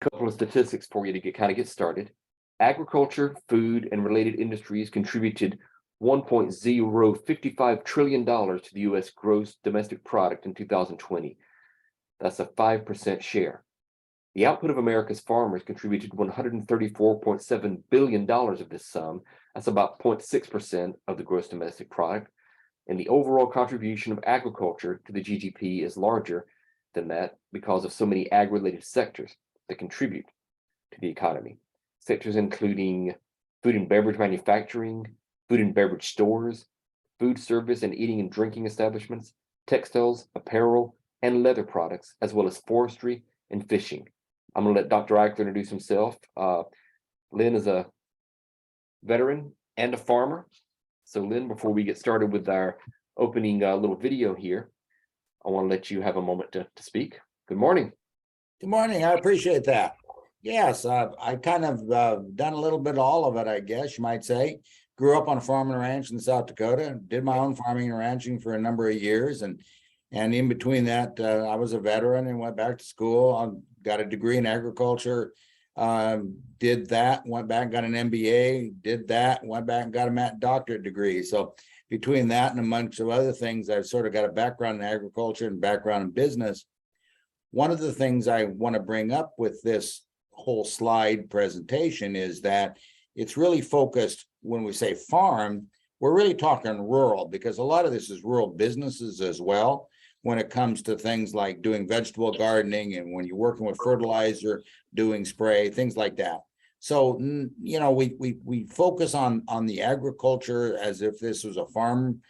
Couple of statistics for you to get started. Agriculture, food, and related industries contributed $1.055 trillion to the U.S. gross domestic product in 2020. That's a 5% share. The output of America's farmers contributed $134.7 billion of this sum. That's about 0.6% of the gross domestic product. And the overall contribution of agriculture to the GDP is larger than that because of so many ag-related sectors that contribute to the economy. Sectors including food and beverage manufacturing, food and beverage stores, food service and eating and drinking establishments, textiles, apparel, and leather products, as well as forestry and fishing. I'm going to let Dr. Eichler introduce himself. Len is a veteran and a farmer. So Len, before we get started with our opening little video here, I want to let you have a moment to speak. Good morning. Good morning. I appreciate that. Yes, I kind of done a little bit of all of it, I guess you might say. Grew up on a farm and ranch in South Dakota, did my own farming and ranching for a number of years. And in between that, I was a veteran and went back to school. I got a degree in agriculture, did that, went back and got an MBA, did that, went back and got a doctorate degree. So between that and a bunch of other things, I've sort of got a background in agriculture and background in business. One of the things I want to bring up with this whole slide presentation is that it's really focused, when we say farm, we're really talking rural, because a lot of this is rural businesses as well, when it comes to things like doing vegetable gardening and when you're working with fertilizer, doing spray, things like that. So, you know, we focus on the agriculture as if this was a farm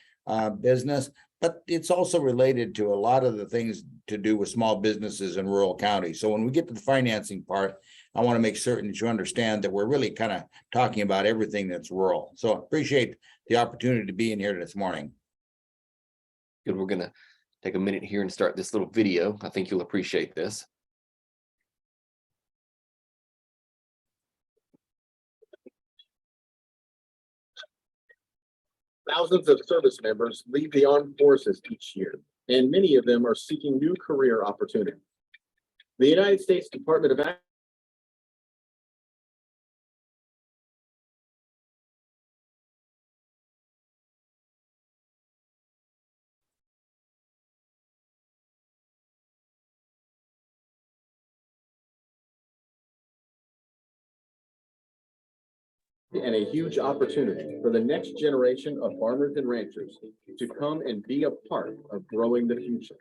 business, but it's also related to a lot of the things to do with small businesses in rural counties. So when we get to the financing part, I want to make certain that you understand that we're really kind of talking about everything that's rural. So I appreciate the opportunity to be in here this morning. Good. We're going to take a minute here and start this little video. I think you'll appreciate this. Thousands of service members leave the armed forces each year, and many of them are seeking new career opportunities. The United States Department of and a huge opportunity for the next generation of farmers and ranchers to come and be a part of growing the future.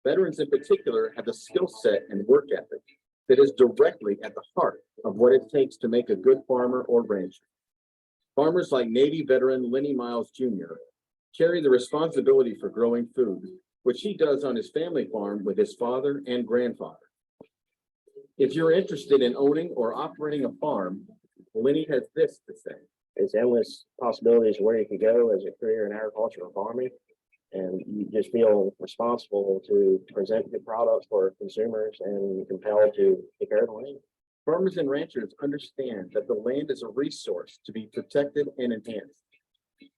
Veterans in particular have the skill set and work ethic that is directly at the heart of what it takes to make a good farmer or rancher. Farmers like Navy veteran Lenny Miles Jr. carry the responsibility for growing food, which he does on his family farm with his father and grandfather. If you're interested in owning or operating a farm, Lenny has this to say. There's endless possibilities of where you could go as a career in agriculture or farming, and you just feel responsible to present good products for consumers and compelled to take care of the land. Farmers and ranchers understand that the land is a resource to be protected and enhanced.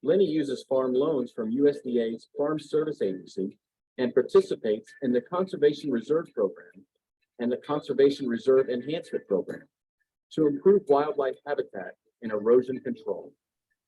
Lenny uses farm loans from USDA's Farm Service Agency and participates in the Conservation Reserve Program and the Conservation Reserve Enhancement Program to improve wildlife habitat and erosion control.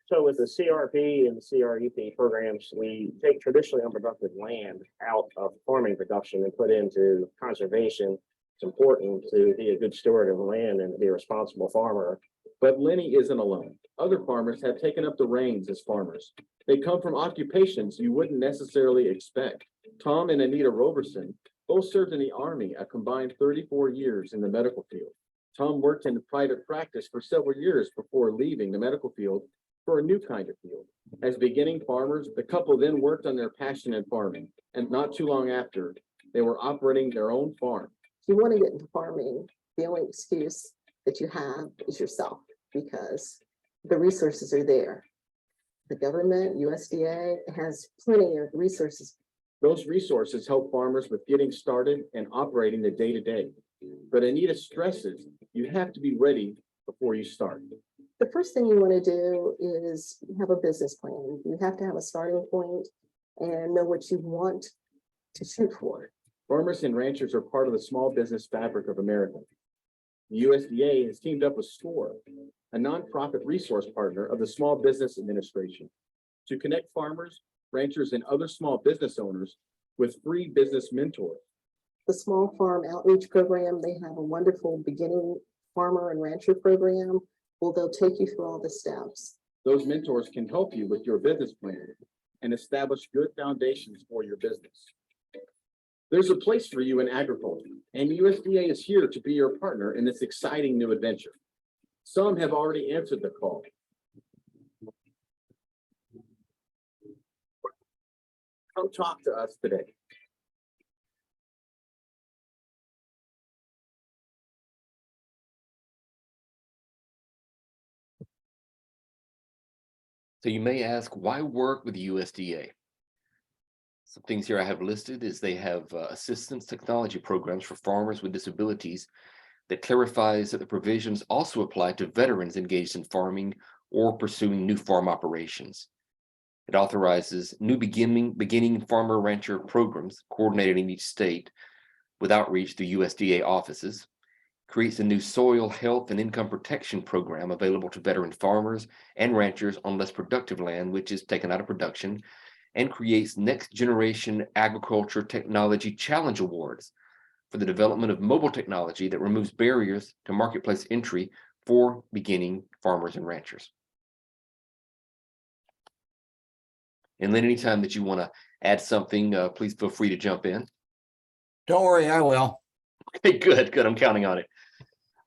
So with the CRP and the CRUP programs, we take traditionally unproductive land out of farming production and put into conservation. It's important to be a good steward of the land and to be a responsible farmer. But Lenny isn't alone. Other farmers have taken up the reins as farmers. They come from occupations you wouldn't necessarily expect. Tom and Anita Roberson both served in the Army, a combined 34 years in the medical field. Tom worked in private practice for several years before leaving the medical field for a new kind of field. As beginning farmers, the couple then worked on their passion in farming, and not too long after, they were operating their own farm. If you want to get into farming, the only excuse that you have is yourself, because the resources are there. The government, USDA, has plenty of resources. Those resources help farmers with getting started and operating the day-to-day. But Anita stresses you have to be ready before you start. The first thing you want to do is have a business plan. You have to have a starting point and know what you want to shoot for. Farmers and ranchers are part of the small business fabric of America. The USDA has teamed up with SCORE, a nonprofit resource partner of the Small Business Administration, to connect farmers, ranchers, and other small business owners with free business mentors. The Small Farm Outreach Program, they have a wonderful beginning farmer and rancher program. Well, they'll take you through all the steps. Those mentors can help you with your business plan and establish good foundations for your business. There's a place for you in agriculture, and USDA is here to be your partner in this exciting new adventure. Some have already answered the call. Come talk to us today. So you may ask, why work with the USDA? Some things here I have listed is they have assistance technology programs for farmers with disabilities that clarifies that the provisions also apply to veterans engaged in farming or pursuing new farm operations. It authorizes new beginning farmer rancher programs coordinated in each state with outreach to USDA offices, creates a new soil health and income protection program available to veteran farmers and ranchers on less productive land, which is taken out of production, and creates next generation agriculture technology challenge awards for the development of mobile technology that removes barriers to marketplace entry for beginning farmers and ranchers. And then anytime that you want to add something, please feel free to jump in. Don't worry, I will. Okay, good. I'm counting on it.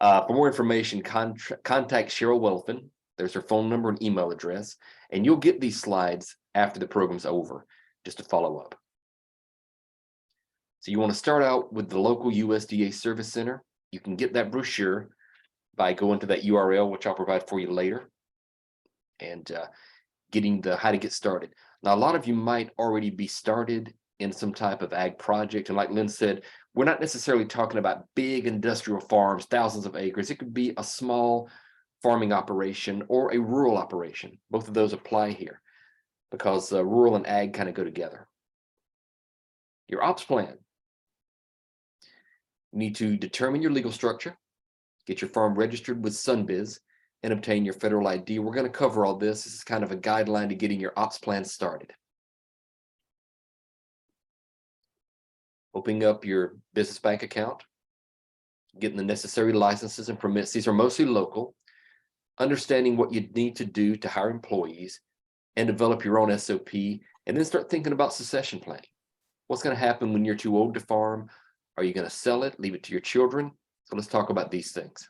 For more information, contact Cheryl Welfin. There's her phone number and email address, and you'll get these slides after the program's over, just to follow up. So you want to start out with the local USDA Service Center. You can get that brochure by going to that URL, which I'll provide for you later, and getting the how to get started. Now, a lot of you might already be started in some type of ag project. And like Len said, we're not necessarily talking about big industrial farms, thousands of acres. It could be a small farming operation or a rural operation. Both of those apply here because rural and ag kind of go together. Your ops plan. You need to determine your legal structure, get your farm registered with SunBiz, and obtain your federal ID. We're going to cover all this. This is kind of a guideline to getting your ops plan started. Opening up your business bank account, getting the necessary licenses and permits. These are mostly local. Understanding what you need to do to hire employees and develop your own SOP, and then start thinking about succession planning. What's going to happen when you're too old to farm? Are you going to sell it, leave it to your children? So let's talk about these things.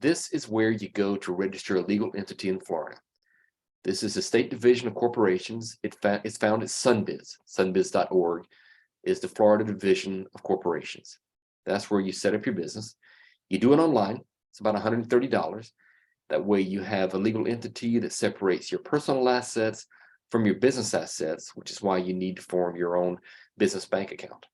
This is where you go to register a legal entity in Florida. This is the State Division of Corporations. It's found at SunBiz. Sunbiz.org is the Florida Division of Corporations. That's where you set up your business. You do it online. It's about $130. That way you have a legal entity that separates your personal assets from your business assets, which is why you need to form your own business bank account.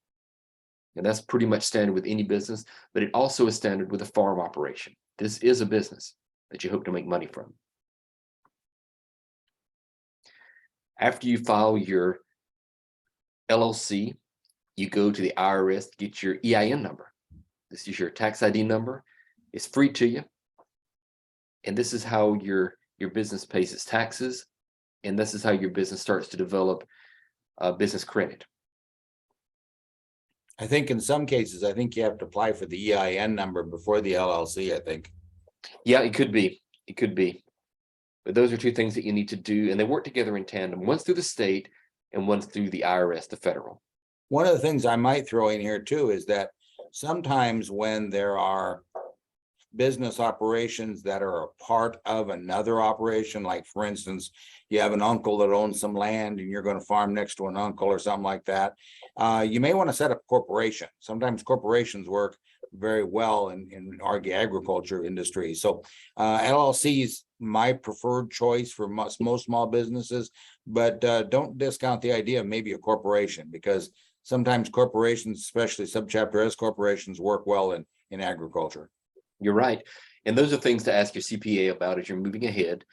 And that's pretty much standard with any business, but it also is standard with a farm operation. This is a business that you hope to make money from. After you file your LLC, you go to the IRS to get your EIN number. This is your tax ID number. It's free to you. And this is how your business pays its taxes. And this is how your business starts to develop business credit. I think in some cases, I think you have to apply for the EIN number before the LLC, I think. Yeah, it could be. It could be. But those are two things that you need to do, and they work together in tandem. One's through the state and one's through the IRS, the federal. One of the things I might throw in here too is that sometimes when there are business operations that are a part of another operation, like for instance, you have an uncle that owns some land and you're going to farm next to an uncle or something like that, you may want to set up a corporation. Sometimes corporations work very well in our agriculture industry. So LLC is my preferred choice for most small businesses, but don't discount the idea of maybe a corporation, because sometimes corporations, especially subchapter S corporations, work well in agriculture. You're right. And those are things to ask your CPA about as you're moving ahead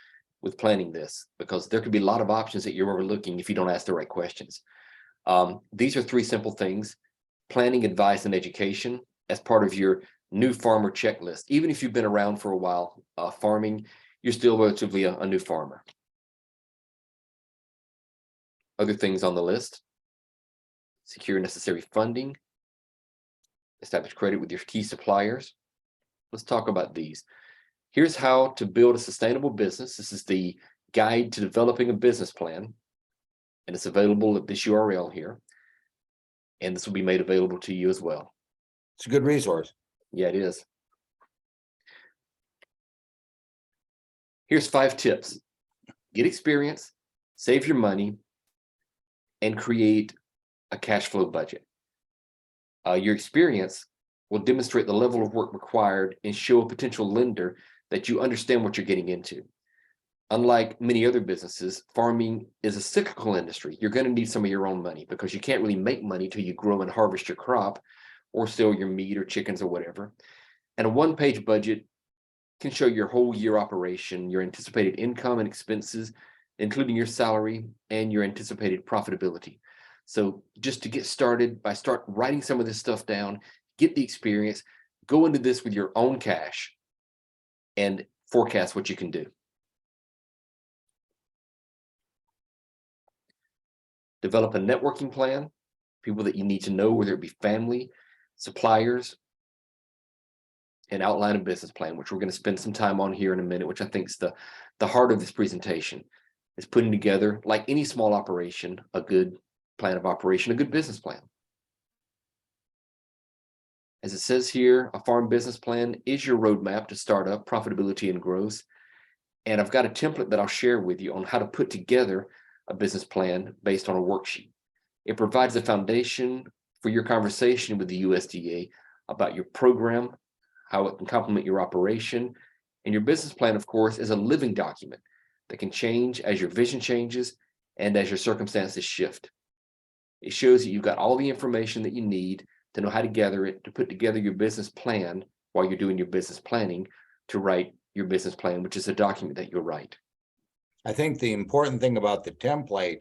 with planning this, because there could be a lot of options that you're overlooking if you don't ask the right questions. These are three simple things: planning, advice, and education as part of your new farmer checklist. Even if you've been around for a while farming, you're still relatively a new farmer. Other things on the list: secure necessary funding, establish credit with your key suppliers. Let's talk about these. Here's how to build a sustainable business. This is the guide to developing a business plan, and it's available at this URL here. And this will be made available to you as well. It's a good resource. Yeah, it is. Here's 5 tips. Get experience, save your money, and create a cash flow budget. Your experience will demonstrate the level of work required and show a potential lender that you understand what you're getting into. Unlike many other businesses, farming is a cyclical industry. You're going to need some of your own money because you can't really make money till you grow and harvest your crop or sell your meat or chickens or whatever. And a one-page budget can show your whole year operation, your anticipated income and expenses, including your salary and your anticipated profitability. So just to get started, start writing some of this stuff down, get the experience, go into this with your own cash and forecast what you can do. Develop a networking plan, people that you need to know, whether it be family, suppliers, and outline a business plan, which we're going to spend some time on here in a minute, which I think is the heart of this presentation, is putting together, like any small operation, a good plan of operation, a good business plan. As it says here, a farm business plan is your roadmap to startup, profitability, and growth. And I've got a template that I'll share with you on how to put together a business plan based on a worksheet. It provides a foundation for your conversation with the USDA about your program, how it can complement your operation. And your business plan, of course, is a living document that can change as your vision changes and as your circumstances shift. It shows that you've got all the information that you need to know how to gather it, to put together your business plan while you're doing your business planning, to write your business plan, which is a document that you'll write. I think the important thing about the template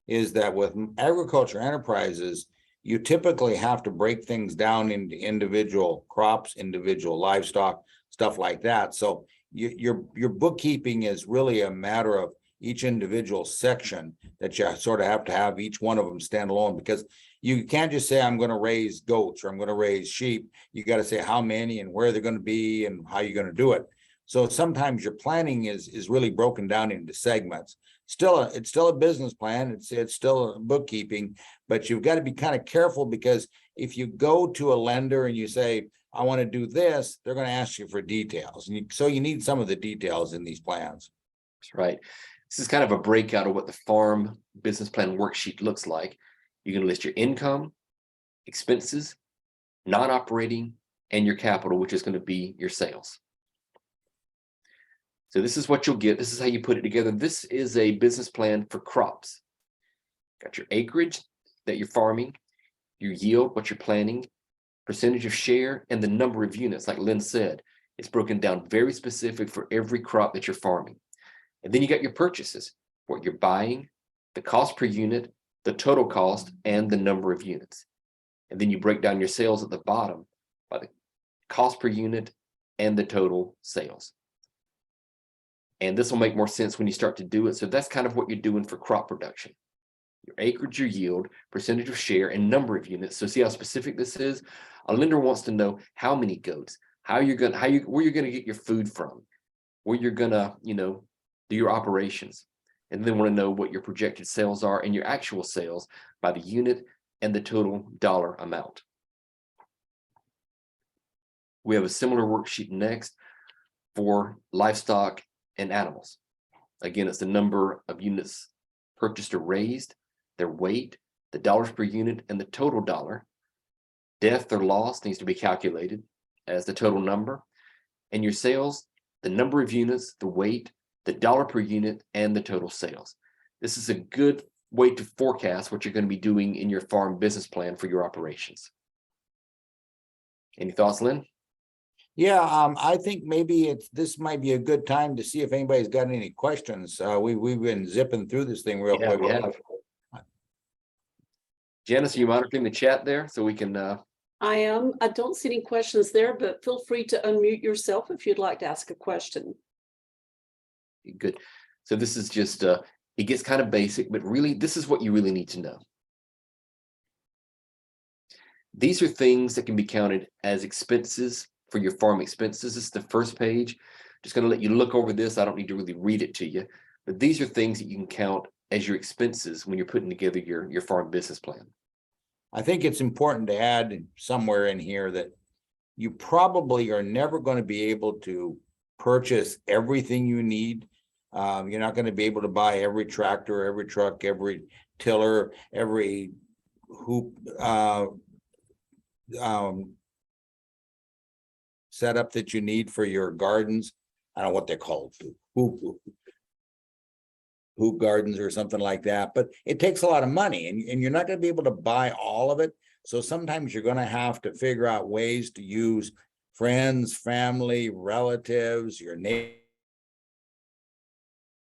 is that with agriculture enterprises, you typically have to break things down into individual crops, individual livestock, stuff like that. So your bookkeeping is really a matter of each individual section that you sort of have to have each one of them stand alone, because you can't just say, I'm going to raise goats or I'm going to raise sheep. You got to say how many and where they're going to be and how you're going to do it. So sometimes your planning is really broken down into segments. It's still a business plan. It's still a bookkeeping, but you've got to be kind of careful, because if you go to a lender and you say, I want to do this, they're going to ask you for details. And so you need some of the details in these plans. That's right. This is kind of a breakout of what the farm business plan worksheet looks like. You can list your income, expenses, non-operating, and your capital, which is going to be your sales. So this is what you'll get. This is how you put it together. This is a business plan for crops. Got your acreage that you're farming, your yield, what you're planting, percentage of share, and the number of units. Like Len said, it's broken down very specific for every crop that you're farming. And then you got your purchases, what you're buying, the cost per unit, the total cost, and the number of units. And then you break down your sales at the bottom by the cost per unit and the total sales. And this will make more sense when you start to do it. So that's kind of what you're doing for crop production. Your acreage, your yield, percentage of share, and number of units. So see how specific this is? A lender wants to know how many goats, where you're going to get your food from, where you're going to, do your operations. And then want to know what your projected sales are and your actual sales by the unit and the total dollar amount. We have a similar worksheet next for livestock and animals. Again, it's the number of units purchased or raised, their weight, the dollars per unit, and the total dollar. Death or loss needs to be calculated as the total number. And your sales, the number of units, the weight, the dollar per unit, and the total sales. This is a good way to forecast what you're going to be doing in your farm business plan for your operations. Any thoughts, Len? Yeah, I think maybe this might be a good time to see if anybody's got any questions. We've been zipping through this thing real quick. Janice, are you monitoring the chat there so we can? I am. I don't see any questions there, but feel free to unmute yourself if you'd like to ask a question. Good. So this is just, it gets kind of basic, but really, this is what you really need to know. These are things that can be counted as expenses for your farm expenses. This is the first page. Just going to let you look over this. I don't need to really read it to you, but these are things that you can count as your expenses when you're putting together your farm business plan. I think it's important to add somewhere in here that you probably are never going to be able to purchase everything you need. You're not going to be able to buy every tractor, every truck, every tiller, every hoop setup that you need for your gardens. I don't know what they're called, hoop gardens or something like that, but it takes a lot of money and you're not going to be able to buy all of it. So sometimes you're going to have to figure out ways to use friends, family, relatives, your neighbors.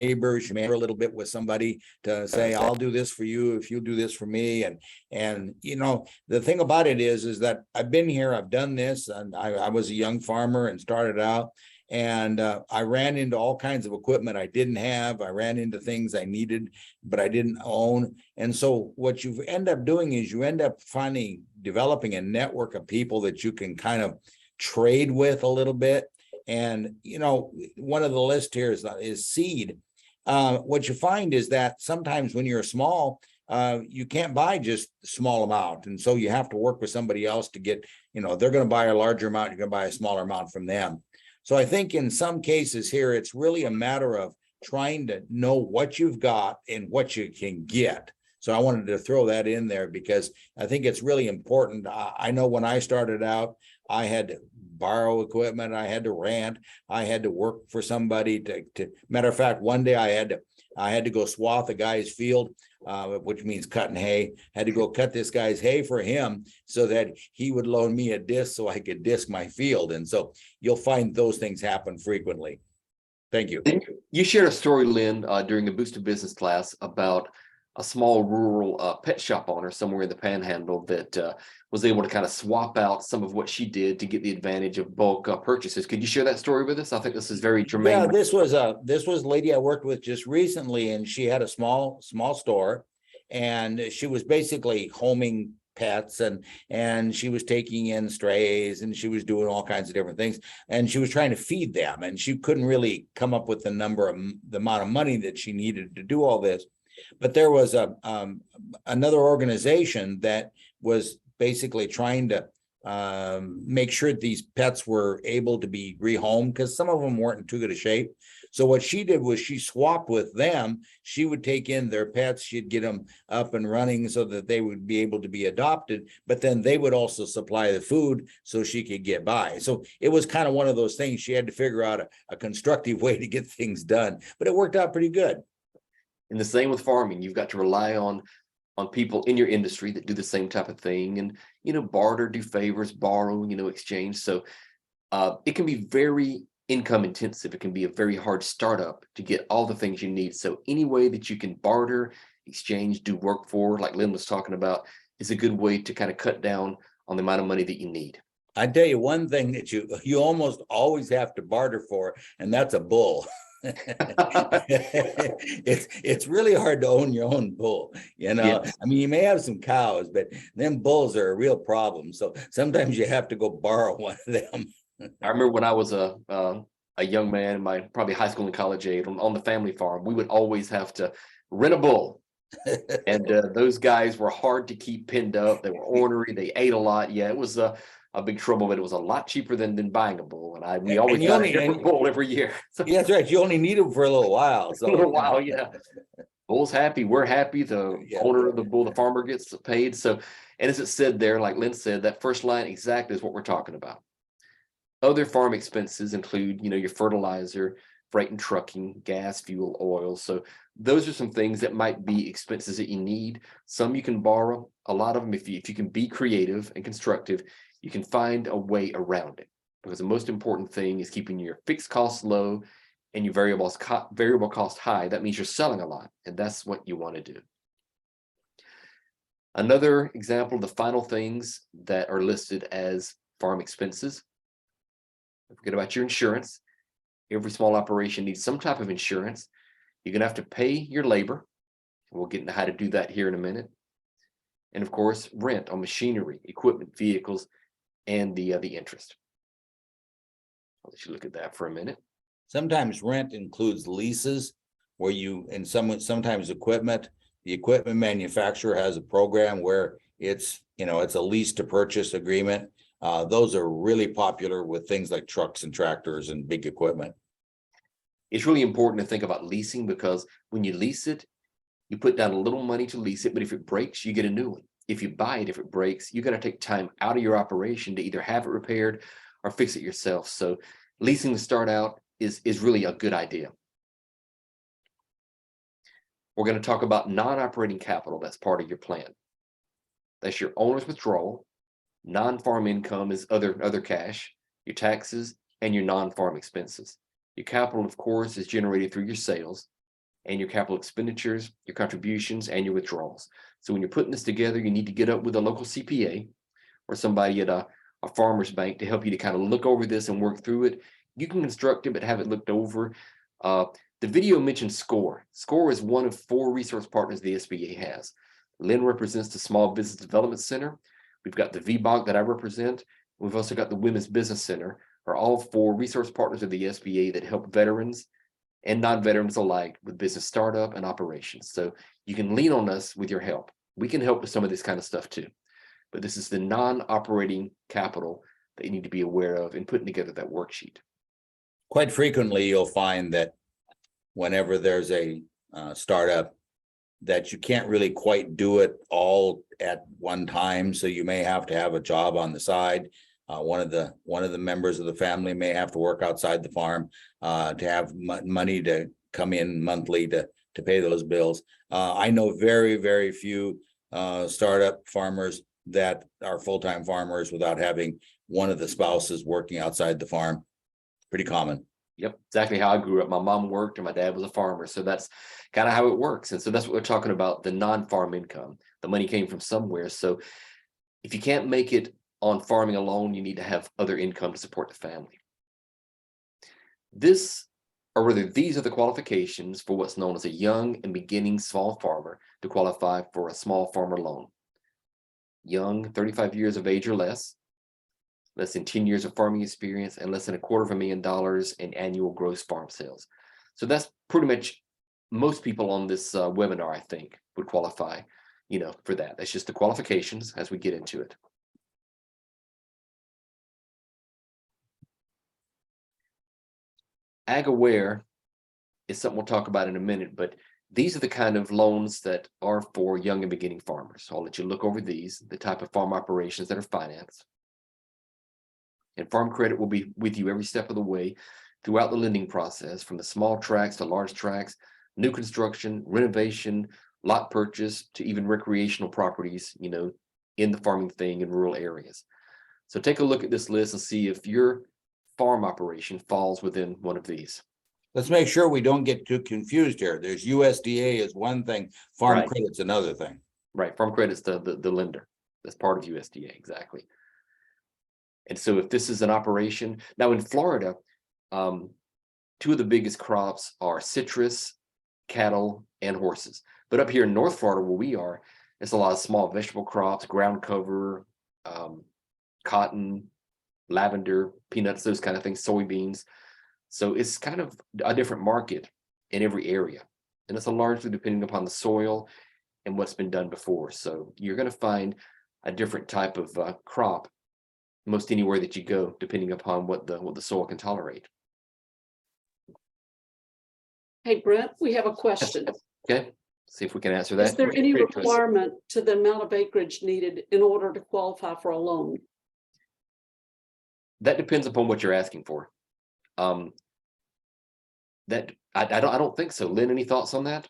You may have a little bit with somebody to say, I'll do this for you if you do this for me. And you know, the thing about it is that I've been here, I've done this, and I was a young farmer and started out. And I ran into all kinds of equipment I didn't have. I ran into things I needed, but I didn't own. And so what you end up doing is you end up developing a network of people that you can kind of trade with a little bit. And, you know, one of the list here is seed. What you find is that sometimes when you're small, you can't buy just a small amount. And so you have to work with somebody else to get, you know, they're going to buy a larger amount, you're going to buy a smaller amount from them. So I think in some cases here, it's really a matter of trying to know what you've got and what you can get. So I wanted to throw that in there because I think it's really important. I know when I started out, I had to borrow equipment, I had to rent, I had to work for somebody to matter of fact, one day I had to go swath a guy's field, which means cutting hay. Had to go cut this guy's hay for him so that he would loan me a disc so I could disc my field. And so you'll find those things happen frequently. Thank you. You shared a story, Len, during the Boost to Business class about a small rural pet shop owner somewhere in the Panhandle that was able to kind of swap out some of what she did to get the advantage of bulk purchases. Could you share that story with us? I think this is very germane. Yeah, this was a lady I worked with just recently, and she had a small store, and she was basically homing pets and she was taking in strays and she was doing all kinds of different things, and she was trying to feed them, and she couldn't really come up with the amount of money that she needed to do all this. But there was another organization that was basically trying to make sure that these pets were able to be rehomed because some of them weren't in too good a shape. So what she did was she swapped with them. She would take in their pets, she'd get them up and running so that they would be able to be adopted, but then they would also supply the food so she could get by. So it was kind of one of those things. She had to figure out a constructive way to get things done, but it worked out pretty good. And the same with farming. You've got to rely on people in your industry that do the same type of thing, and, you know, barter, do favors, borrow, you know, exchange. So it can be very income intensive. It can be a very hard startup to get all the things you need. So any way that you can barter, exchange, do work for, like Len was talking about, is a good way to kind of cut down on the amount of money that you need. I tell you one thing that you almost always have to barter for, and that's a bull. It's really hard to own your own bull, you know. Yes. I mean, you may have some cows, but them bulls are a real problem. So sometimes you have to go borrow one of them. I remember when I was a young man in my probably high school and college age on the family farm, we would always have to rent a bull. And those guys were hard to keep pinned up. They were ornery. They ate a lot. Yeah, it was a big trouble, but it was a lot cheaper than buying a bull. And we always got a different bull every year. So, yeah, that's right. You only need them for a little while. So a little while, yeah. Bull's happy, we're happy. The owner of the bull, the farmer, gets paid. So, and as it said there, like Len said, that first line exactly is what we're talking about. Other farm expenses include, you know, your fertilizer, freight and trucking, gas, fuel, oil. So those are some things that might be expenses that you need. Some you can borrow. A lot of them, if you can be creative and constructive, you can find a way around it, because the most important thing is keeping your fixed costs low and your variable cost high. That means you're selling a lot, and that's what you want to do. Another example of the final things that are listed as farm expenses. Don't forget about your insurance. Every small operation needs some type of insurance. You're going to have to pay your labor. We'll get into how to do that here in a minute. And of course, rent on machinery, equipment, vehicles, and the interest. I'll let you look at that for a minute. Sometimes rent includes leases where you, and sometimes equipment, the equipment manufacturer has a program where it's, it's a lease to purchase agreement. Those are really popular with things like trucks and tractors and big equipment. It's really important to think about leasing, because when you lease it, you put down a little money to lease it, but if it breaks, you get a new one. If you buy it, if it breaks, you got to take time out of your operation to either have it repaired or fix it yourself. So leasing to start out is really a good idea. We're going to talk about non-operating capital. That's part of your plan. That's your owner's withdrawal. Non-farm income is other cash, your taxes, and your non-farm expenses. Your capital, of course, is generated through your sales, and your capital expenditures, your contributions, and your withdrawals. So when you're putting this together, you need to get up with a local CPA or somebody at a farmer's bank to help you to kind of look over this and work through it. You can construct it, but have it looked over. The video mentioned SCORE. SCORE is one of 4 resource partners the SBA has. Len represents the Small Business Development Center. We've got the VBOC that I represent. We've also got the Women's Business Center, are all 4 resource partners of the SBA that help veterans and non-veterans alike with business startup and operations. So you can lean on us with your help. We can help with some of this kind of stuff too. But this is the non-operating capital that you need to be aware of in putting together that worksheet. Quite frequently, you'll find that whenever there's a startup, that you can't really quite do it all at one time. So you may have to have a job on the side. One of the members of the family may have to work outside the farm to have money to come in monthly to pay those bills. I know very, very few startup farmers that are full-time farmers without having one of the spouses working outside the farm. Pretty common. Yep, exactly how I grew up. My mom worked and my dad was a farmer. So that's kind of how it works. And so that's what we're talking about, the non-farm income. The money came from somewhere. So if you can't make it on farming alone, you need to have other income to support the family. These are the qualifications for what's known as a young and beginning small farmer to qualify for a small farmer loan. Young, 35 years of age or less than 10 years of farming experience, and less than $250,000 in annual gross farm sales. So that's pretty much most people on this webinar, I think, would qualify, for that. That's just the qualifications as we get into it. Ag Aware is something we'll talk about in a minute, but these are the kind of loans that are for young and beginning farmers. So I'll let you look over these, the type of farm operations that are financed. And Farm Credit will be with you every step of the way throughout the lending process, from the small tracts to large tracts, new construction, renovation, lot purchase, to even recreational properties, in the farming thing in rural areas. So take a look at this list and see if your farm operation falls within one of these. Let's make sure we don't get too confused here. There's USDA is one thing, Farm Right. Credit's another thing. Right, Farm Credit's the lender. That's part of USDA, exactly. And so if this is an operation, now in Florida, 2 of the biggest crops are citrus, cattle, and horses. But up here in North Florida, where we are, there's a lot of small vegetable crops, ground cover, cotton, lavender, peanuts, those kind of things, soybeans. So it's kind of a different market in every area. And it's largely depending upon the soil and what's been done before. So you're going to find a different type of crop most anywhere that you go, depending upon what the soil can tolerate. Hey, Brent, we have a question. Okay, see if we can answer that. Is there any Great question. requirement to the amount of acreage needed in order to qualify for a loan? That depends upon what you're asking for. That I don't think so. Lynn, any thoughts on that?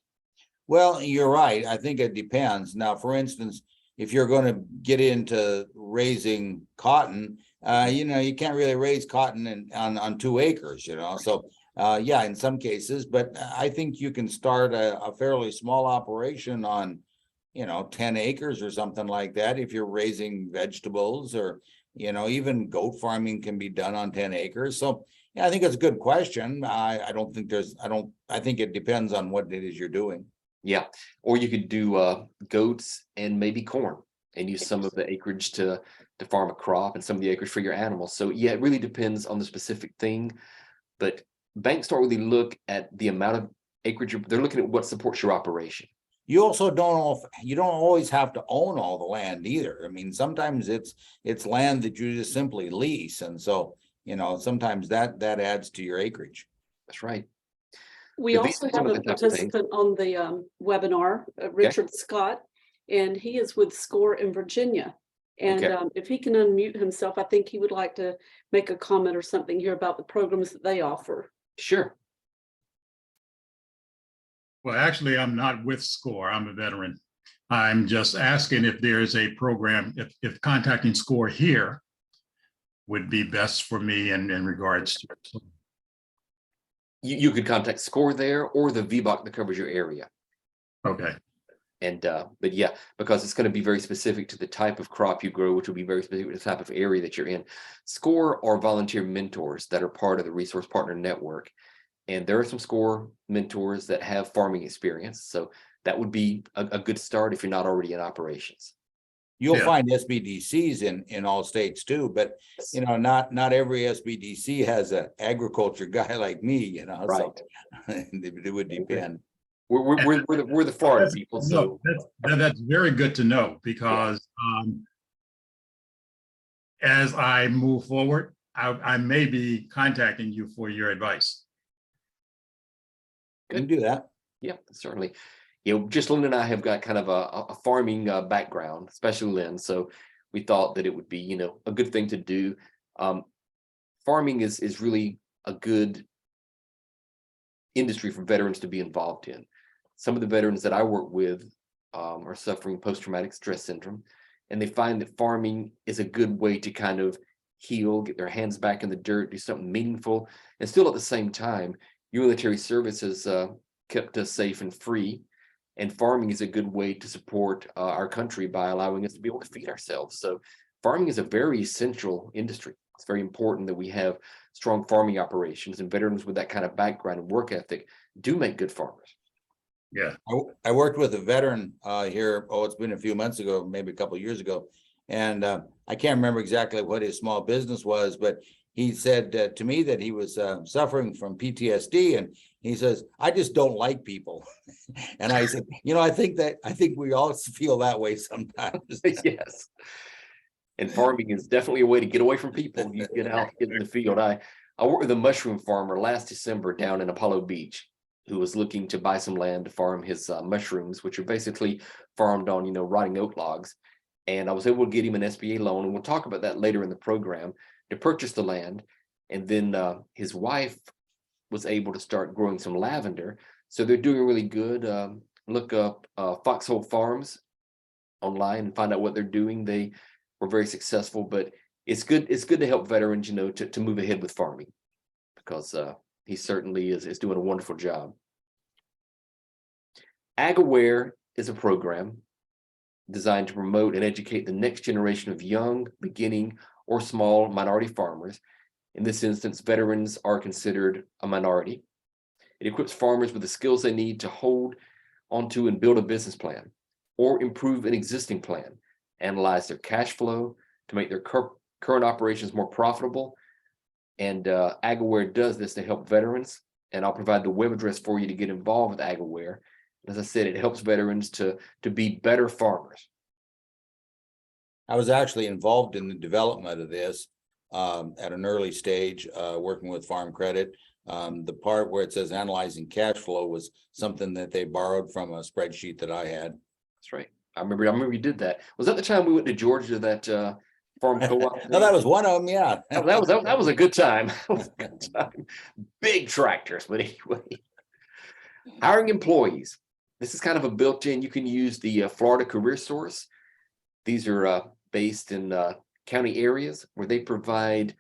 Well, you're right. I think it depends. Now, for instance, if you're going to get into raising cotton, you can't really raise cotton on 2 acres, So, yeah, in some cases, but I think you can start a fairly small operation on 10 acres or something like that, if you're raising vegetables, or, even goat farming can be done on 10 acres. So yeah, I think it's a good question. I think it depends on what it is you're doing. Yeah, or you could do goats and maybe corn and use some of the acreage to farm a crop and some of the acreage for your animals. So yeah, it really depends on the specific thing. But banks don't really look at the amount of acreage. They're looking at what supports your operation. You also you don't always have to own all the land either. I mean, sometimes it's land that you just simply lease. And so, sometimes that adds to your acreage. That's right. We Yeah, also these are some have of a the type of things. participant on the webinar, Richard Scott, and he is with SCORE in Virginia. And Okay. if he can unmute himself, I think he would like to make a comment or something here about the programs that they offer. Sure. Well, actually, I'm not with SCORE. I'm a veteran. I'm just asking if there is a program, if contacting SCORE here would be best for me in regards to. You could contact SCORE there or the VBOC that covers your area. Okay. And but yeah, because it's going to be very specific to the type of crop you grow, which will be very specific to the type of area that you're in. SCORE are volunteer mentors that are part of the Resource Partner Network. And there are some SCORE mentors that have farming experience. So that would be a good start if you're not already in operations. You'll Yeah. find SBDCs in all states too, but not every SBDC has an agriculture guy like me, Right. so it would depend. We're the farm people. So That's very good to know, because as I move forward, I may be contacting you for your advice. You can do that. yeah, certainly. Just Lynn and I have got kind of a farming background, especially Lynn. So we thought that it would be, a good thing to do. Farming is really a good industry for veterans to be involved in. Some of the veterans that I work with are suffering post-traumatic stress syndrome, and they find that farming is a good way to kind of heal, get their hands back in the dirt, do something meaningful, and still at the same time, your military service has kept us safe and free. And farming is a good way to support our country by allowing us to be able to feed ourselves. So farming is a very essential industry. It's very important that we have strong farming operations, and veterans with that kind of background and work ethic do make good farmers. Yeah. I worked with a veteran here, it's been a few months ago, maybe a couple of years ago. And I can't remember exactly what his small business was, but he said to me that he was suffering from PTSD, and he says, I just don't like people. And I said, I think we all feel that way sometimes. Yes. And farming is definitely a way to get away from people. You get out, get in the field. I worked with a mushroom farmer last December down in Apollo Beach, who was looking to buy some land to farm his mushrooms, which are basically farmed on, rotting oak logs. And I was able to get him an SBA loan, and we'll talk about that later in the program, to purchase the land. And then his wife was able to start growing some lavender. So they're doing really good. Look up Foxhole Farms online and find out what they're doing. They were very successful, but it's good to help veterans, to move ahead with farming, because he certainly is doing a wonderful job. AgAware is a program designed to promote and educate the next generation of young, beginning, or small minority farmers. In this instance, veterans are considered a minority. It equips farmers with the skills they need to hold onto and build a business plan, or improve an existing plan, analyze their cash flow to make their current operations more profitable. And AgAware does this to help veterans. And I'll provide the web address for you to get involved with AgAware. As I said, it helps veterans to be better farmers. I was actually involved in the development of this at an early stage, working with Farm Credit. The part where it says analyzing cash flow was something that they borrowed from a spreadsheet that I had. That's right. I remember you did that. Was that the time we went to Georgia, that farm co-op? No, that was one of them. Yeah. that was a good time. That was a good time. Big tractors, but anyway. Hiring employees. This is kind of a built-in. You can use the Florida Career Source. These are based in county areas where they provide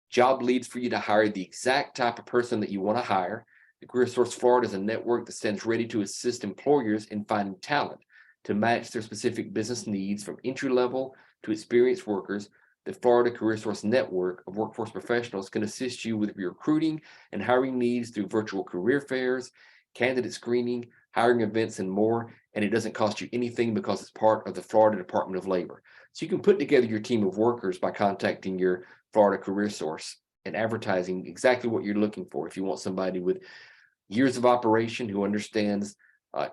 job leads for you to hire the exact type of person that you want to hire. The Career Source Florida is a network that stands ready to assist employers in finding talent to match their specific business needs from entry level to experienced workers. The Florida Career Source network of workforce professionals can assist you with your recruiting and hiring needs through virtual career fairs, candidate screening, hiring events, and more. And it doesn't cost you anything because it's part of the Florida Department of Labor. So you can put together your team of workers by contacting your Florida Career Source and advertising exactly what you're looking for. If you want somebody with years of operation who understands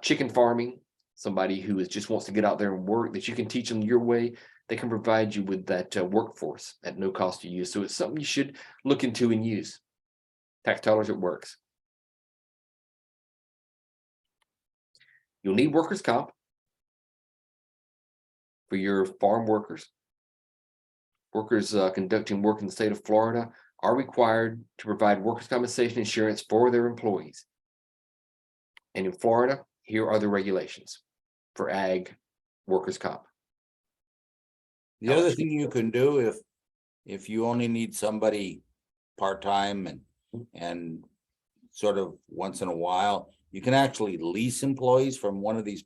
chicken farming, somebody who just wants to get out there and work, that you can teach them your way, they can provide you with that workforce at no cost to you. So it's something you should look into and use. Tax dollars, it works. You'll need workers' comp for your farm workers. Workers conducting work in the state of Florida are required to provide workers' compensation insurance for their employees. And in Florida, here are the regulations for ag workers' comp. The other thing you can do if you only need somebody part-time and sort of once in a while, you can actually lease employees from one of these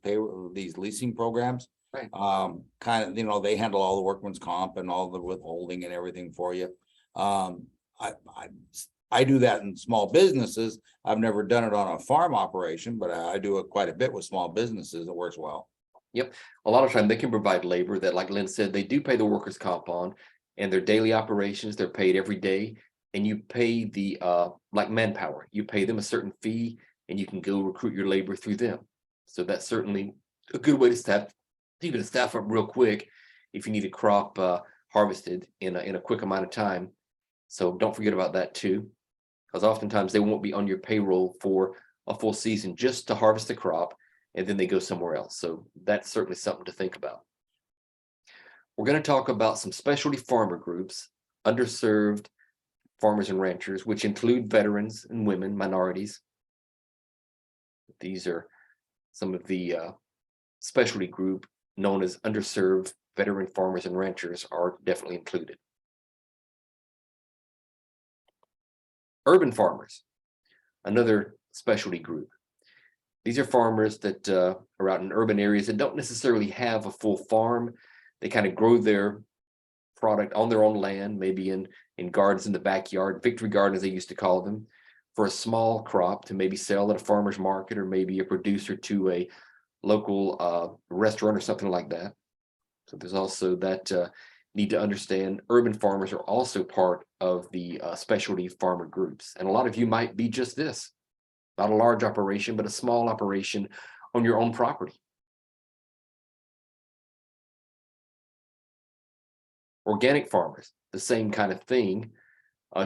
leasing programs. Right. Kind of, you know, they handle all the workman's comp and all the withholding and everything for you. I do that in small businesses. I've never done it on a farm operation, but I do it quite a bit with small businesses. It works well. Yep. A lot of time they can provide labor that, like Len said, they do pay the workers' comp on, and their daily operations, they're paid every day. And you pay the like manpower, you pay them a certain fee and you can go recruit your labor through them. So that's certainly a good way to staff. You can staff up real quick if you need a crop harvested in a quick amount of time. So don't forget about that too, because oftentimes they won't be on your payroll for a full season just to harvest the crop, and then they go somewhere else. So that's certainly something to think about. We're going to talk about some specialty farmer groups, underserved farmers and ranchers, which include veterans and women, minorities. These are some of the specialty group known as underserved veteran farmers and ranchers are definitely included. Urban farmers, another specialty group. These are farmers that are out in urban areas and don't necessarily have a full farm. They kind of grow their product on their own land, maybe in gardens in the backyard, victory garden as they used to call them, for a small crop to maybe sell at a farmer's market or maybe a producer to a local restaurant or something like that. So there's also that need to understand urban farmers are also part of the specialty farmer groups. And a lot of you might be just this, not a large operation, but a small operation on your own property. Organic farmers, the same kind of thing.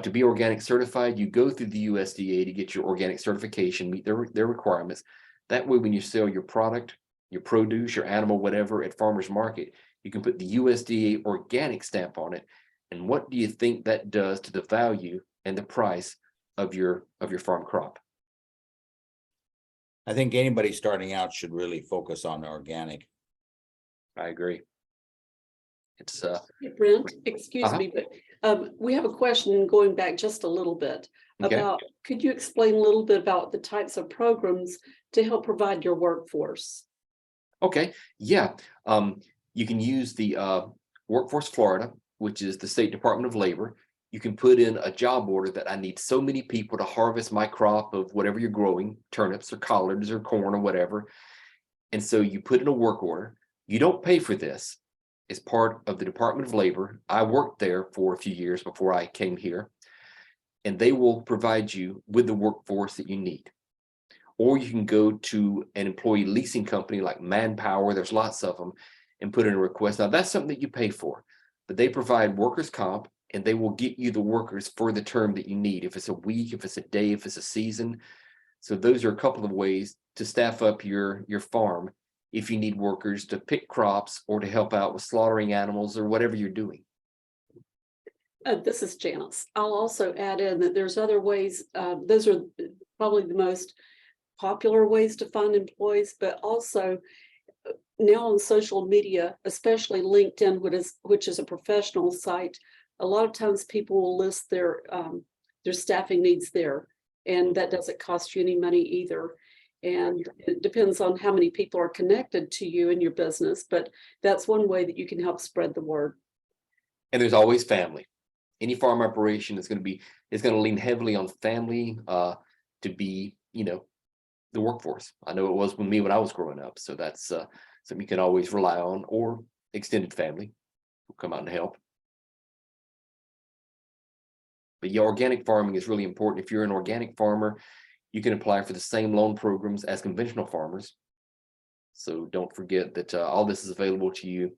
To be organic certified, you go through the USDA to get your organic certification, meet their requirements. That way, when you sell your product, your produce, your animal, whatever at farmer's market, you can put the USDA organic stamp on it. And what do you think that does to the value and the price of your farm crop? I think anybody starting out should really focus on organic. I agree. It's Hey, Brent, excuse me, but we have a question going back just a little bit about, could you explain a little bit about the types of programs to help provide your workforce? okay. Yeah. You can use the Workforce Florida, which is the State Department of Labor. You can put in a job order that I need so many people to harvest my crop of whatever you're growing, turnips or collards or corn or whatever. And so you put in a work order. You don't pay for this. It's part of the Department of Labor. I worked there for a few years before I came here, and they will provide you with the workforce that you need. Or you can go to an employee leasing company like Manpower, there's lots of them, and put in a request. Now that's something that you pay for, but they provide workers' comp and they will get you the workers for the term that you need. If it's a week, if it's a day, if it's a season. So those are a couple of ways to staff up your farm if you need workers to pick crops or to help out with slaughtering animals or whatever you're doing. This is Janice. I'll also add in that there's other ways. Those are probably the most popular ways to find employees, but also now on social media, especially LinkedIn, which is a professional site, a lot of times people will list their staffing needs there, and that doesn't cost you any money either. And it depends on how many people are connected to you and your business, but that's one way that you can help spread the word. And there's always family. Any farm operation is going to lean heavily on family to be, the workforce. I know it was with me when I was growing up. So that's something you can always rely on, or extended family will come out and help. But yeah, organic farming is really important. If you're an organic farmer, you can apply for the same loan programs as conventional farmers. So don't forget that all this is available to you,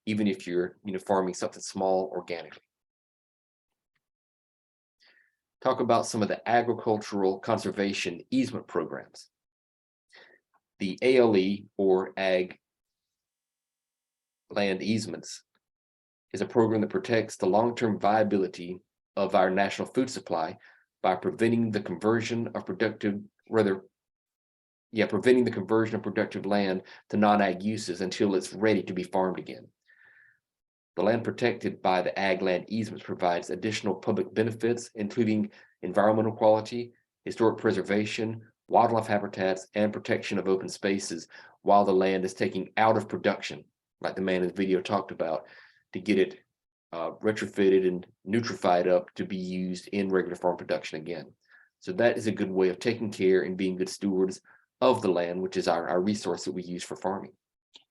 even if you're farming something small organically. Talk about some of the agricultural conservation easement programs. The ALE, or Ag Land Easements, is a program that protects the long-term viability of our national food supply by preventing the conversion of productive land to non-ag uses until it's ready to be farmed again. The land protected by the Ag Land Easements provides additional public benefits, including environmental quality, historic preservation, wildlife habitats, and protection of open spaces while the land is taken out of production, like the man in the video talked about, to get it retrofitted and nutrified up to be used in regular farm production again. So that is a good way of taking care and being good stewards of the land, which is our resource that we use for farming.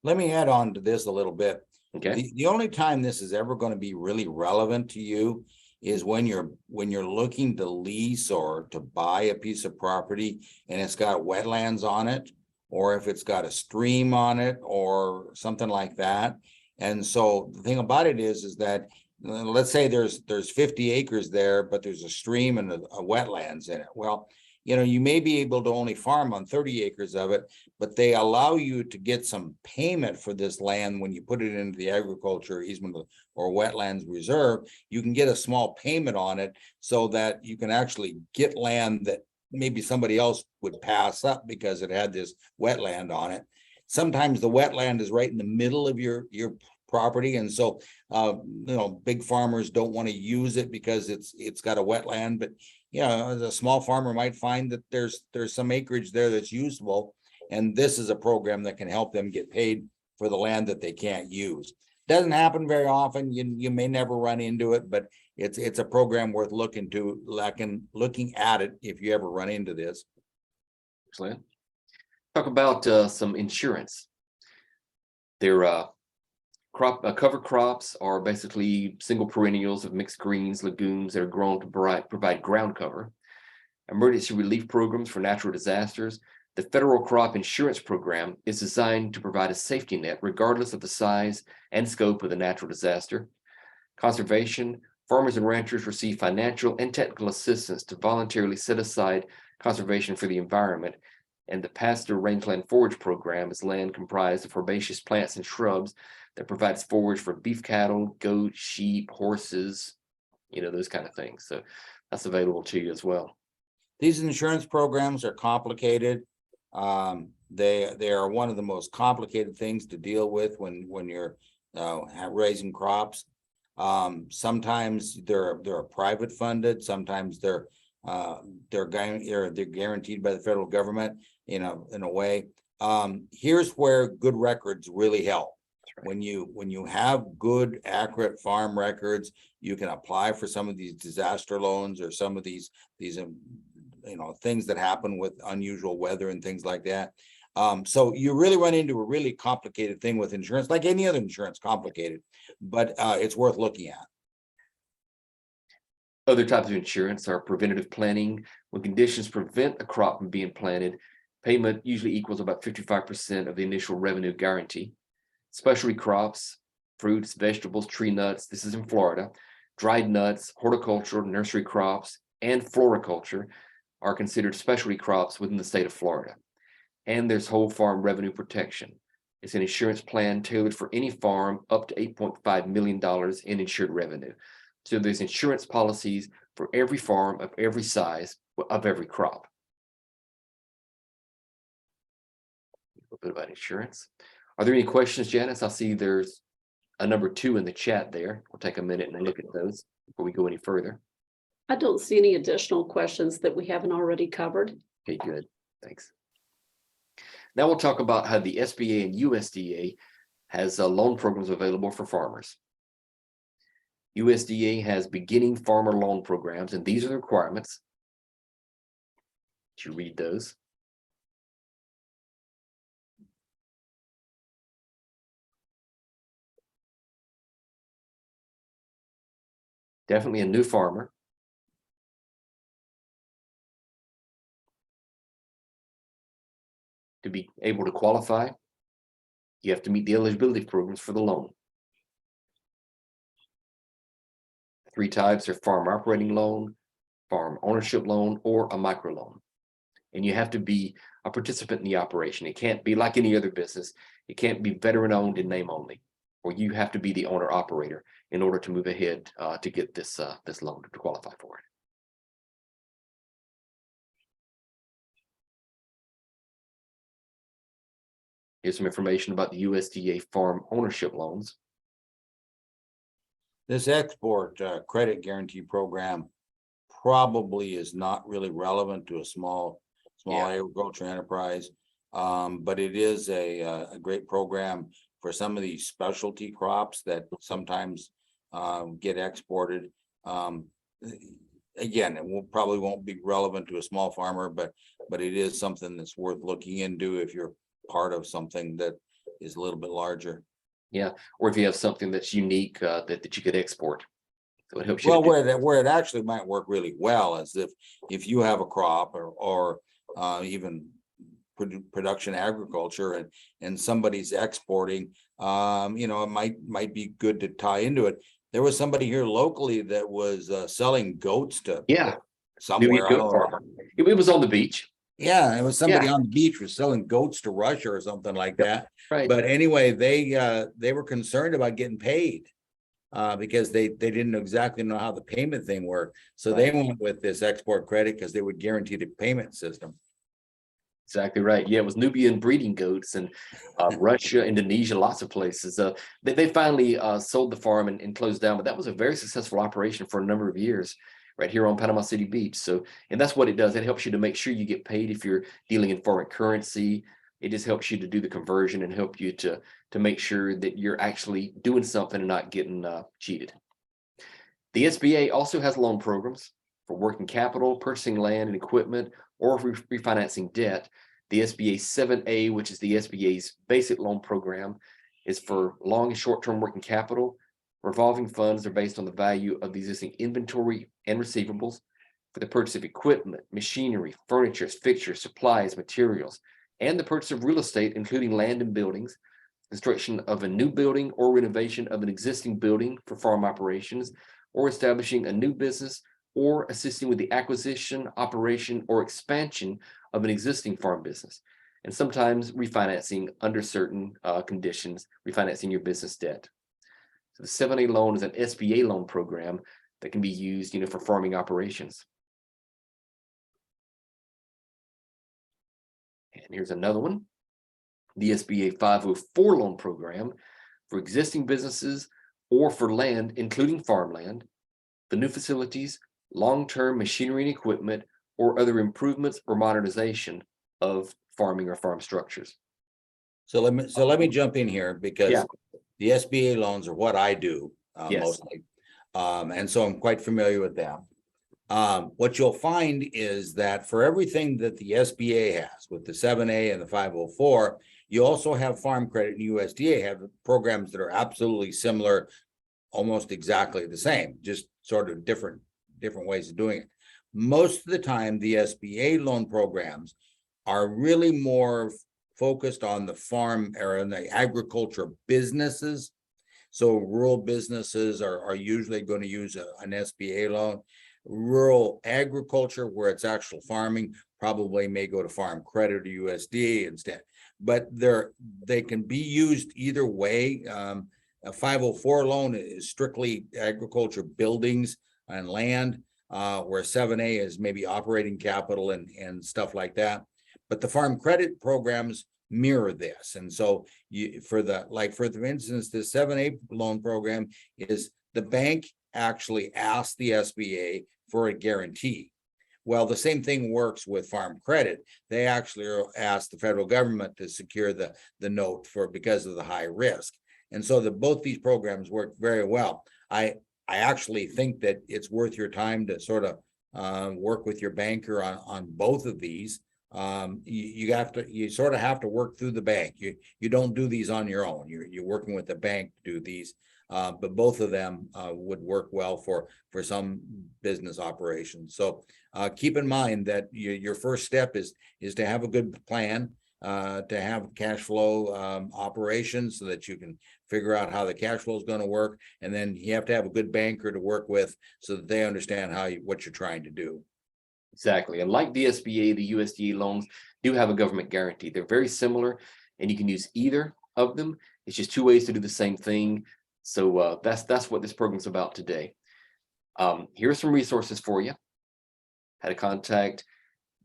Let me add on to this a little bit. Okay. The only time this is ever going to be really relevant to you is when you're looking to lease or to buy a piece of property and it's got wetlands on it, or if it's got a stream on it or something like that. And so the thing about it is that let's say there's 50 acres there, but there's a stream and a wetlands in it. Well, you may be able to only farm on 30 acres of it, but they allow you to get some payment for this land when you put it into the agriculture easement or wetlands reserve. You can get a small payment on it so that you can actually get land that maybe somebody else would pass up because it had this wetland on it. Sometimes the wetland is right in the middle of your property, and so big farmers don't want to use it because it's got a wetland. But a small farmer might find that there's some acreage there that's usable, and this is a program that can help them get paid for the land that they can't use. Doesn't happen very often. You may never run into it, but it's a program worth looking at it if you ever run into this. Excellent. Talk about some insurance. Their cover crops are basically single perennials of mixed greens, legumes that are grown to provide ground cover. Emergency relief programs for natural disasters. The federal crop insurance program is designed to provide a safety net regardless of the size and scope of the natural disaster. Conservation. Farmers and ranchers receive financial and technical assistance to voluntarily set aside conservation for the environment. And the pasture rangeland forage program is land comprised of herbaceous plants and shrubs that provides forage for beef cattle, goats, sheep, horses, those kind of things. So that's available to you as well. These insurance programs are complicated. They are one of the most complicated things to deal with when you're raising crops. Sometimes they're private funded. Sometimes they're guaranteed by the federal government in a way. Here's where good records really help. Right. When you have good, accurate farm records, you can apply for some of these disaster loans or some of these things that happen with unusual weather and things like that. So you really run into a really complicated thing with insurance, like any other insurance, complicated, but it's worth looking at. Other types of insurance are preventative planning. When conditions prevent a crop from being planted, payment usually equals about 55% of the initial revenue guarantee. Specialty crops, fruits, vegetables, tree nuts, this is in Florida, dried nuts, horticultural, nursery crops, and floriculture are considered specialty crops within the state of Florida. And there's whole farm revenue protection. It's an insurance plan tailored for any farm up to $8.5 million in insured revenue. So there's insurance policies for every farm of every size of every crop. A little bit about insurance. Are there any questions, Janice? I see there's a number 2 in the chat there. We'll take a minute and look at those before we go any further. I don't see any additional questions that we haven't already covered. Okay, good. Thanks. Now we'll talk about how the SBA and USDA has loan programs available for farmers. USDA has beginning farmer loan programs, and these are the requirements. Did you read those? Definitely a new farmer. To be able to qualify, you have to meet the eligibility programs for the loan. 3 types are farm operating loan, farm ownership loan, or a microloan. And you have to be a participant in the operation. It can't be like any other business. It can't be veteran owned in name only, or you have to be the owner operator in order to move ahead to get this loan to qualify for it. Here's some information about the USDA farm ownership loans. This export credit guarantee program probably is not really relevant to a small Yeah. agriculture enterprise. But it is a great program for some of these specialty crops that sometimes get exported. Again, probably won't be relevant to a small farmer, but it is something that's worth looking into if you're part of something that is a little bit larger. Yeah, or if you have something that's unique that you could export. So it helps you. Well, to do- where it actually might work really well is if you have a crop or even production agriculture and somebody's exporting, it might be good to tie into it. There was somebody here locally that was selling goats to Yeah, somewhere. I don't know. farmer. It was on the beach. Yeah, it was somebody on the beach was selling goats to Russia or something like that. Right. But anyway, they were concerned about getting paid because they didn't exactly know how the payment thing worked. So they went with this export credit because they would guarantee the payment system. Exactly right. Yeah, it was Nubian breeding goats and Russia, Indonesia, lots of places. They finally sold the farm and closed down, but that was a very successful operation for a number of years right here on Panama City Beach. So, and that's what it does. It helps you to make sure you get paid if you're dealing in foreign currency. It just helps you to do the conversion and help you to make sure that you're actually doing something and not getting cheated. The SBA also has loan programs for working capital, purchasing land and equipment, or refinancing debt. The SBA 7A, which is the SBA's basic loan program, is for long and short-term working capital. Revolving funds are based on the value of the existing inventory and receivables for the purchase of equipment, machinery, furniture, fixtures, supplies, materials, and the purchase of real estate, including land and buildings, construction of a new building or renovation of an existing building for farm operations, or establishing a new business, or assisting with the acquisition, operation, or expansion of an existing farm business, and sometimes refinancing under certain conditions, refinancing your business debt. So the 7A loan is an SBA loan program that can be used, for farming operations. And here's another one, the SBA 504 loan program for existing businesses or for land, including farmland, the new facilities, long-term machinery and equipment, or other improvements or modernization of farming or farm structures. So let me jump in here because Yeah. the SBA loans are what I do Yes. mostly. And so I'm quite familiar with them. What you'll find is that for everything that the SBA has with the 7A and the 504, you also have Farm Credit and USDA have programs that are absolutely similar, almost exactly the same, just sort of different ways of doing it. Most of the time, the SBA loan programs are really more focused on the farm area and the agriculture businesses. So rural businesses are usually going to use an SBA loan. Rural agriculture, where it's actual farming, probably may go to Farm Credit or USDA instead. But they can be used either way. A 504 loan is strictly agriculture buildings and land, where 7A is maybe operating capital and stuff like that. But the farm credit programs mirror this. And so for instance, the 7A loan program is the bank actually asks the SBA for a guarantee. Well, the same thing works with farm credit. They actually ask the federal government to secure the note because of the high risk. And so both these programs work very well. I actually think that it's worth your time to sort of work with your banker on both of these. You sort of have to work through the bank. You don't do these on your own. You're working with the bank to do these. But both of them would work well for some business operations. So keep in mind that your first step is to have a good plan, to have cash flow operations so that you can figure out how the cash flow is going to work. And then you have to have a good banker to work with so that they understand what you're trying to do. Exactly. And like the SBA, the USDA loans do have a government guarantee. They're very similar and you can use either of them. It's just two ways to do the same thing. So that's what this program's about today. Here are some resources for you. How to contact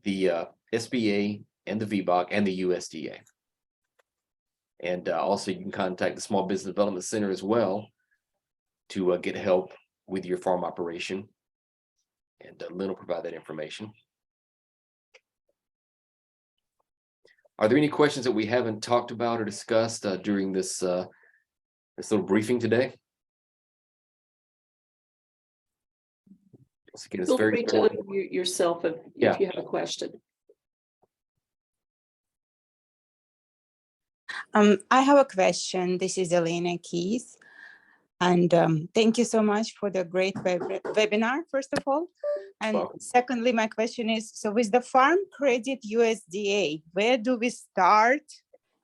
the SBA and the VBOC and the USDA. And also you can contact the Small Business Development Center as well to get help with your farm operation. And Len will provide that information. Are there any questions that we haven't talked about or discussed during this this little briefing today? Again, it's Feel very free to unmute yourself if you have a question. I have a question. This is Elena Keith. And thank you so much for the great webinar, first of all. And secondly, my question is, so with the Farm Credit USDA, where do we start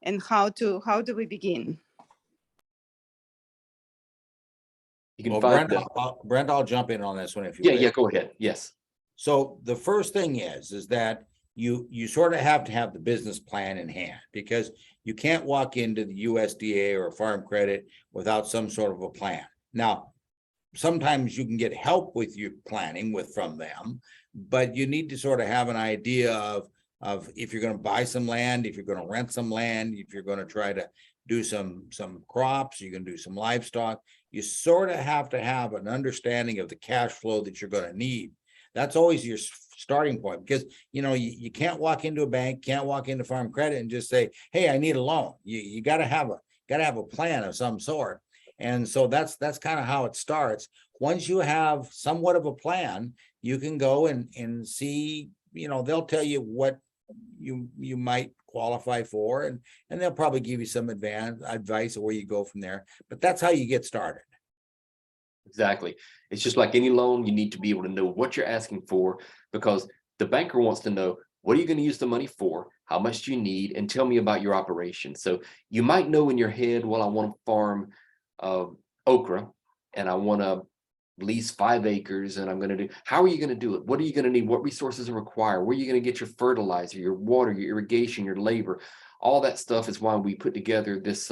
and how do we begin? You can Well, find Brent, I'll jump in on this one if you yeah, go ahead. Yes. So the first thing is that you sort of have to have the business plan in hand, because you can't walk into the USDA or Farm Credit without some sort of a plan. Now, sometimes you can get help with your planning from them, but you need to sort of have an idea of if you're going to buy some land, if you're going to rent some land, if you're going to try to do some crops, you can do some livestock. You sort of have to have an understanding of the cash flow that you're going to need. That's always your starting point, because you can't walk into a bank, can't walk into Farm Credit and just say, hey, I need a loan. You got to have a plan of some sort. And so that's kind of how it starts. Once you have somewhat of a plan, you can go and see, they'll tell you what you might qualify for, and they'll probably give you some advice of where you go from there. But that's how you get started. Exactly. It's just like any loan, you need to be able to know what you're asking for, because the banker wants to know, what are you going to use the money for? How much do you need? And tell me about your operation. So you might know in your head, well, I want to farm okra and I want to lease 5 acres and I'm going to do, how are you going to do it? What are you going to need? What resources are required? Where are you going to get your fertilizer, your water, your irrigation, your labor? All that stuff is why we put together this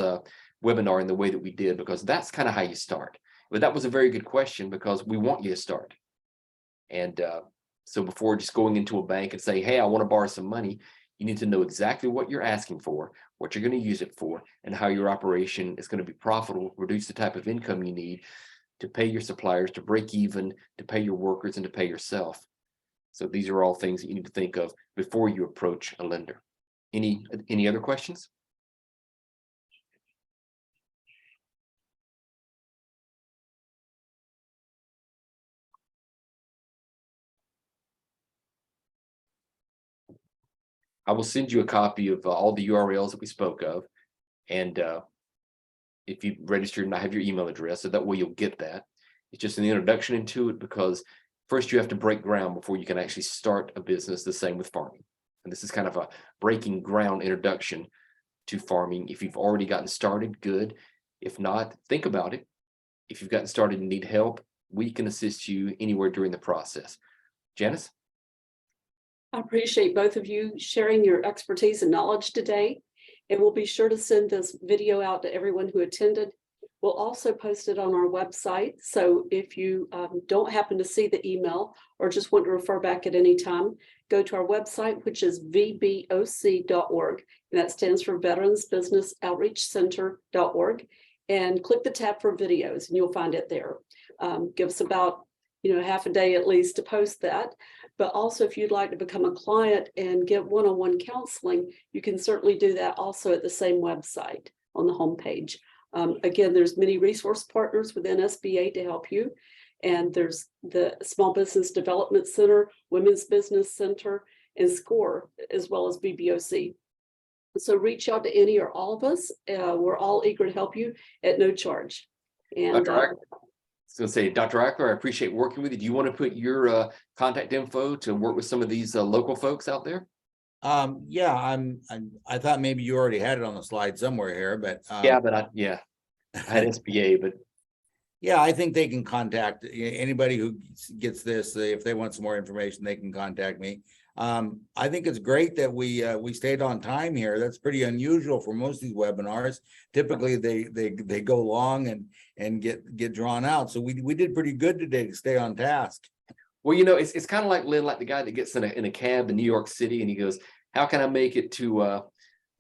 webinar in the way that we did, because that's kind of how you start. But that was a very good question, because we want you to start. And so before just going into a bank and say, hey, I want to borrow some money, you need to know exactly what you're asking for, what you're going to use it for, and how your operation is going to be profitable, reduce the type of income you need to pay your suppliers, to break even, to pay your workers, and to pay yourself. So these are all things that you need to think of before you approach a lender. Any other questions? I will send you a copy of all the URLs that we spoke of. And if you registered and I have your email address, so that way you'll get that. It's just an introduction into it, because first you have to break ground before you can actually start a business. The same with farming. And this is kind of a breaking ground introduction to farming. If you've already gotten started, good. If not, think about it. If you've gotten started and need help, we can assist you anywhere during the process. Janice? I appreciate both of you sharing your expertise and knowledge today. And we'll be sure to send this video out to everyone who attended. We'll also post it on our website. So if you don't happen to see the email or just want to refer back at any time, go to our website, which is VBOC.org. And that stands for Veterans Business Outreach Center.org. And click the tab for videos and you'll find it there. Give us about half a day at least to post that. But also, if you'd like to become a client and get one-on-one counseling, you can certainly do that also at the same website on the homepage. Again, there's many resource partners within SBA to help you. And there's the Small Business Development Center, Women's Business Center, and SCORE, as well as VBOC. So reach out to any or all of us. We're all eager to help you at no charge. And I was going to say, Dr. Eichler, I appreciate working with you. Do you want to put your contact info to work with some of these local folks out there? Yeah, I thought maybe you already had it on the slide somewhere here, but Yeah, but I had SBA, but yeah, I think they can contact anybody who gets this. If they want some more information, they can contact me. I think it's great that we stayed on time here. That's pretty unusual for most of these webinars. Typically they go long and get drawn out. So we did pretty good today to stay on task. well, it's kind of like Len, like the guy that gets in a cab in New York City and he goes, how can I make it to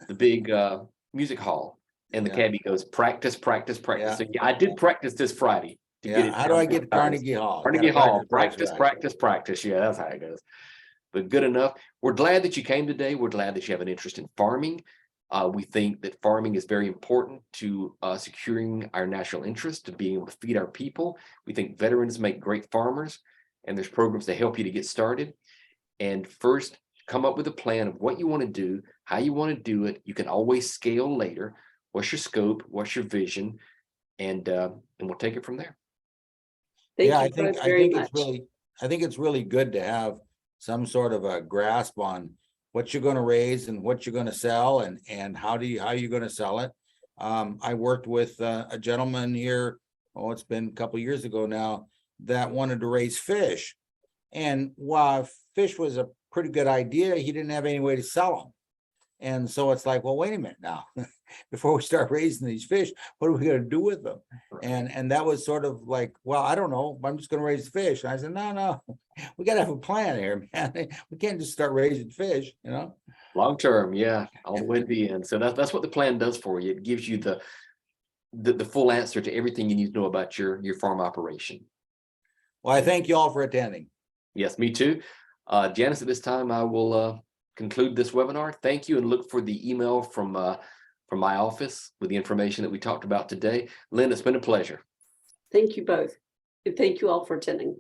the big music hall? And the cabbie goes, practice, practice, practice. Yeah. So yeah, I did practice this Friday to get it. How do I get to Carnegie Hall? Carnegie Gotta Hall, practice, right. practice, practice. Yeah, that's how it goes. But good enough. We're glad that you came today. We're glad that you have an interest in farming. We think that farming is very important to securing our national interest, to being able to feed our people. We think veterans make great farmers, and there's programs to help you to get started. And first, come up with a plan of what you want to do, how you want to do it. You can always scale later. What's your scope? What's your vision? And we'll take it from there. thank Yeah, you I think both very much. I think it's really good to have some sort of a grasp on what you're going to raise and what you're going to sell and how you're going to sell it. I worked with a gentleman here, it's been a couple of years ago now, that wanted to raise fish. And while fish was a pretty good idea, he didn't have any way to sell them. And so it's like, well, wait a minute now, before we start raising these fish, what are we going to do with them? And that was sort of like, well, I don't know, I'm just going to raise fish. And I said, no, we got to have a plan here, man. We can't just start raising fish, Long term, yeah, all the way to the end. So that's what the plan does for you. It gives you the full answer to everything you need to know about your farm operation. Well, I thank you all for attending. Yes, me too. Janice, at this time, I will conclude this webinar. Thank you, and look for the email from my office with the information that we talked about today. Len, it's been a pleasure. Thank you both. And thank you all for attending.